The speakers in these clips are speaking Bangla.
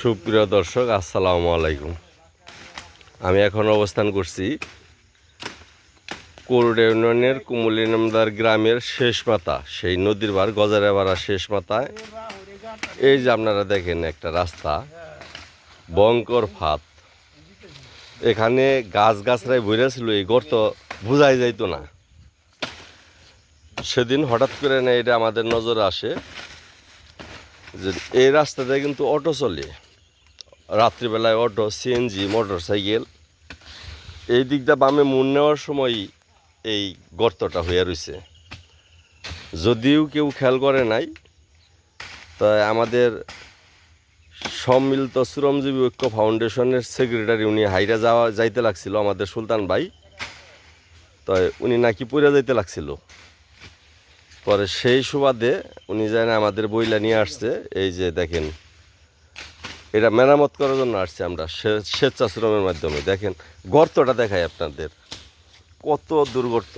সুপ্রিয় দর্শক, আসসালামু আলাইকুম। আমি এখন অবস্থান করছি কোরুড ইউনিয়নের কুমুলি নামদার গ্রামের শেষ মাথা, সেই নদীর পার গজারিয়াপাড়া শেষ মাথায়। এই যে আপনারা দেখেন একটা রাস্তা, ভয়ঙ্কর ফাঁদ। এখানে গাছগাছরাই ভরে ছিল, এই গর্ত বোঝাই যাইতো না। সেদিন হঠাৎ করে না এটা আমাদের নজরে আসে যে এই রাস্তাতে কিন্তু অটো চলে, রাত্রিবেলায় অটো, সিএনজি, মোটর সাইকেল। এই দিকটা বামে মুন নেওয়ার সময় এই গর্তটা হয়ে রয়েছে। যদিও কেউ খেয়াল করে নাই, তাই আমাদের সম্মিলিত শ্রমজীবী ঐক্য ফাউন্ডেশনের সেক্রেটারি উনি হাইরা যাইতে লাগছিল, আমাদের সুলতান ভাই। তাই উনি নাকি পড়ে যাইতে লাগছিল। পরে সেই সুবাদে উনি যায় না আমাদের বইলা নিয়ে আসছে। এই যে দেখেন, এটা মেরামত করার জন্য আসছে আমরা স্বেচ্ছাশ্রমের মাধ্যমে। দেখেন গর্তটা দেখাই আপনাদের, কত দুর্গর্ত,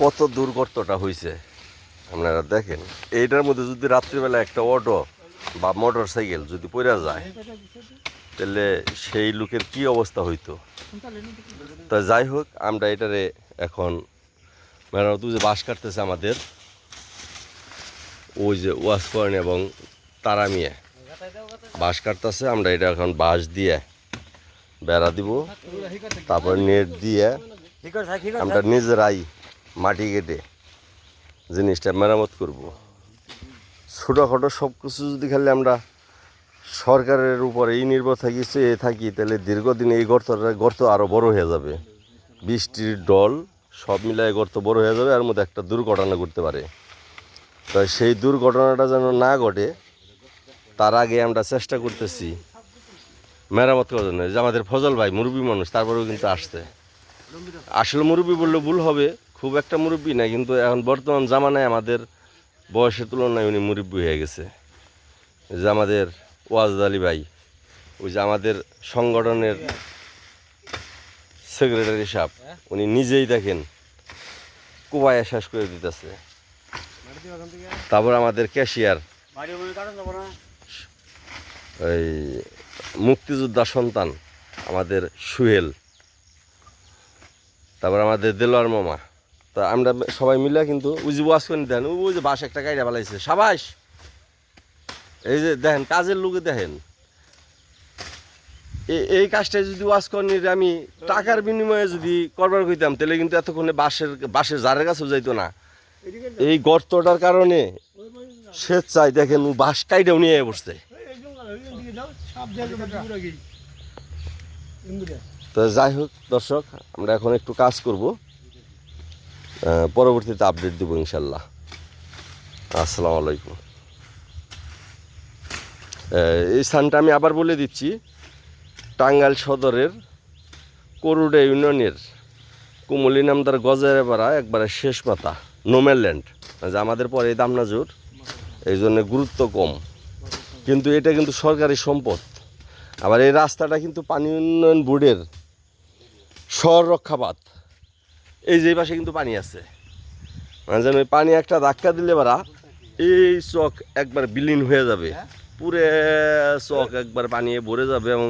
কত দুর্গর্তটা হয়েছে আপনারা দেখেন। এইটার মধ্যে যদি রাত্রিবেলা একটা অটো বা মোটর সাইকেল যদি পড়ে যায়, তাহলে সেই লোকের কি অবস্থা হইতো। তা যাই হোক, আমরা এটারে এখন মেরামত, যে বাঁশ কাটতেছে আমাদের ওই যে ওয়াশ করেন এবং তারা মিয়া বাঁশ কাটতেছে। আমরা এটা এখন বাঁশ দিয়ে বেড়া দিব, তারপর নেট দিয়ে আমরা নিজেরাই মাটি কেটে জিনিসটা মেরামত করব। ছোটোখাটো সব কিছু যদি খালি আমরা সরকারের উপরেই নির্ভর থাকি, তাহলে দীর্ঘদিন এই গর্ত আরও বড় হয়ে যাবে। বৃষ্টির ডল সব মিলায় গর্ত বড় হয়ে যাবে, এর মধ্যে একটা দুর্ঘটনা ঘটতে পারে। তাই সেই দুর্ঘটনাটা যেন না ঘটে, তার আগে আমরা চেষ্টা করতেছি মেরামত করার জন্য। যে আমাদের ফজল ভাই মুরব্বী মানুষ, তারপরেও কিন্তু আসছে। আসলে মুরব্বী বললে ভুল হবে, খুব একটা মুরব্বী না, কিন্তু এখন বর্তমান জামানায় আমাদের বয়সের তুলনায় উনি মুরব্বী হয়ে গেছে। যে আমাদের ওয়াজদ আলী ভাই, ওই যে আমাদের সংগঠনের সেক্রেটারি সাহেব, উনি নিজেই দেখেন কুবায় শেষ করে দিতেছে। তারপর আমাদের ক্যাশিয়ার, এই মুক্তিযোদ্ধা সন্তান আমাদের সুহেল, তারপর আমাদের দেলোয়ার মামা। তা আমরা সবাই মিলে কিন্তু ওই যে ওয়াশ করে দেন, ওই যে বাঁশ একটা কাইরা ফেলাইছে, সাবাস। এই যে দেখেন কাজের লোকে দেখেন, এই কাজটা যদি ওয়াশ করেনি আমি টাকার বিনিময়ে যদি করবার কইতাম, তাহলে কিন্তু এতক্ষণে বাঁশের জারের কাছেও যাইতো না। এই গর্তটার কারণে স্বেচ্ছায় দেখেন ও বাঁশ কাইটাও নিয়ে বসছে। তো যাই হোক দর্শক, আমরা এখন একটু কাজ করব, পরবর্তীতে আপডেট দেবো ইনশাল্লাহ। আসসালামু আলাইকুম। এই স্থানটা আমি আবার বলে দিচ্ছি, টাঙ্গাইল সদরের কোরুড ইউনিয়নের কুমুলি নামদার গজারিয়াপাড়া একবারে শেষ মাথা, নোম্যান ল্যান্ড। যে আমাদের পরে এই দামনাজুর, এই জন্য গুরুত্ব কম, কিন্তু এটা কিন্তু সরকারি সম্পদ। আবার এই রাস্তাটা কিন্তু পানি উন্নয়ন বোর্ডের সংরক্ষাবাদ। এই যে পাশে কিন্তু পানি আছে, মানে যেন ওই পানি একটা ধাক্কা দিলে বারা এই চক একবার বিলীন হয়ে যাবে, পুরে চক একবার পানি ভরে যাবে এবং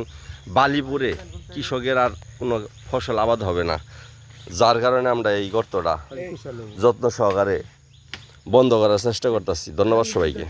বালি পরে কৃষকের আর কোনো ফসল আবাদ হবে না। যার কারণে আমরা এই গর্তটা যত্ন সহকারে বন্ধ করার চেষ্টা করতেছি। ধন্যবাদ সবাইকে।